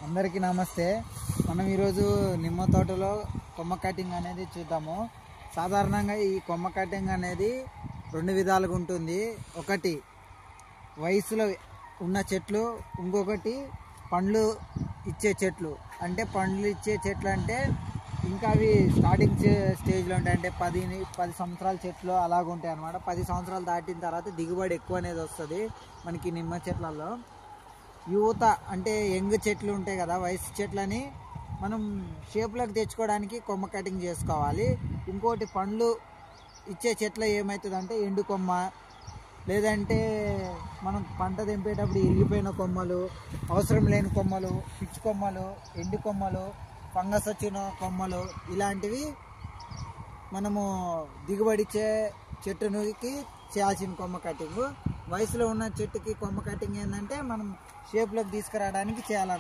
అందరికీ నమస్తే. మనం ఈరోజు నిమ్మ తోటలో కొమ్మ కటింగ్ అనేది చూద్దాము. సాధారణంగా ఈ కొమ్మ కటింగ్ అనేది రెండు విధాలుగా ఉంటుంది. ఒకటి వయసులో ఉన్న చెట్లు, ఇంకొకటి పండ్లు ఇచ్చే చెట్లు. అంటే పండ్లు ఇచ్చే చెట్లు అంటే ఇంకా అవి స్టార్టింగ్ స్టేజ్లో ఉంటాయి. అంటే 10 సంవత్సరాల చెట్లు అలాగుంటాయి అన్నమాట. 10 సంవత్సరాలు దాటిన తర్వాత దిగుబడి ఎక్కువ అనేది వస్తుంది మనకి నిమ్మ చెట్లలో. యువత అంటే యంగ్ చెట్లు ఉంటాయి కదా, వయసు చెట్లని మనం షేప్లోకి తెచ్చుకోవడానికి కొమ్మ కటింగ్ చేసుకోవాలి. ఇంకోటి పండ్లు ఇచ్చే చెట్లు ఏమవుతుందంటే ఎండు కొమ్మ, లేదంటే మనం పంట తెంపేటప్పుడు ఇరిగిపోయిన కొమ్మలు, అవసరం లేని కొమ్మలు, పిచ్చి కొమ్మలు, ఎండు కొమ్మలు, ఫంగస్ వచ్చిన కొమ్మలు, ఇలాంటివి మనము దిగుబడిచ్చే చెట్టుకి చేయాల్సిన కొమ్మ కటింగ్. వయసులో ఉన్న చెట్టుకి కొమ్మ కటింగ్ ఏంటంటే మనం షేప్లోకి తీసుకురావడానికి చేయాలి.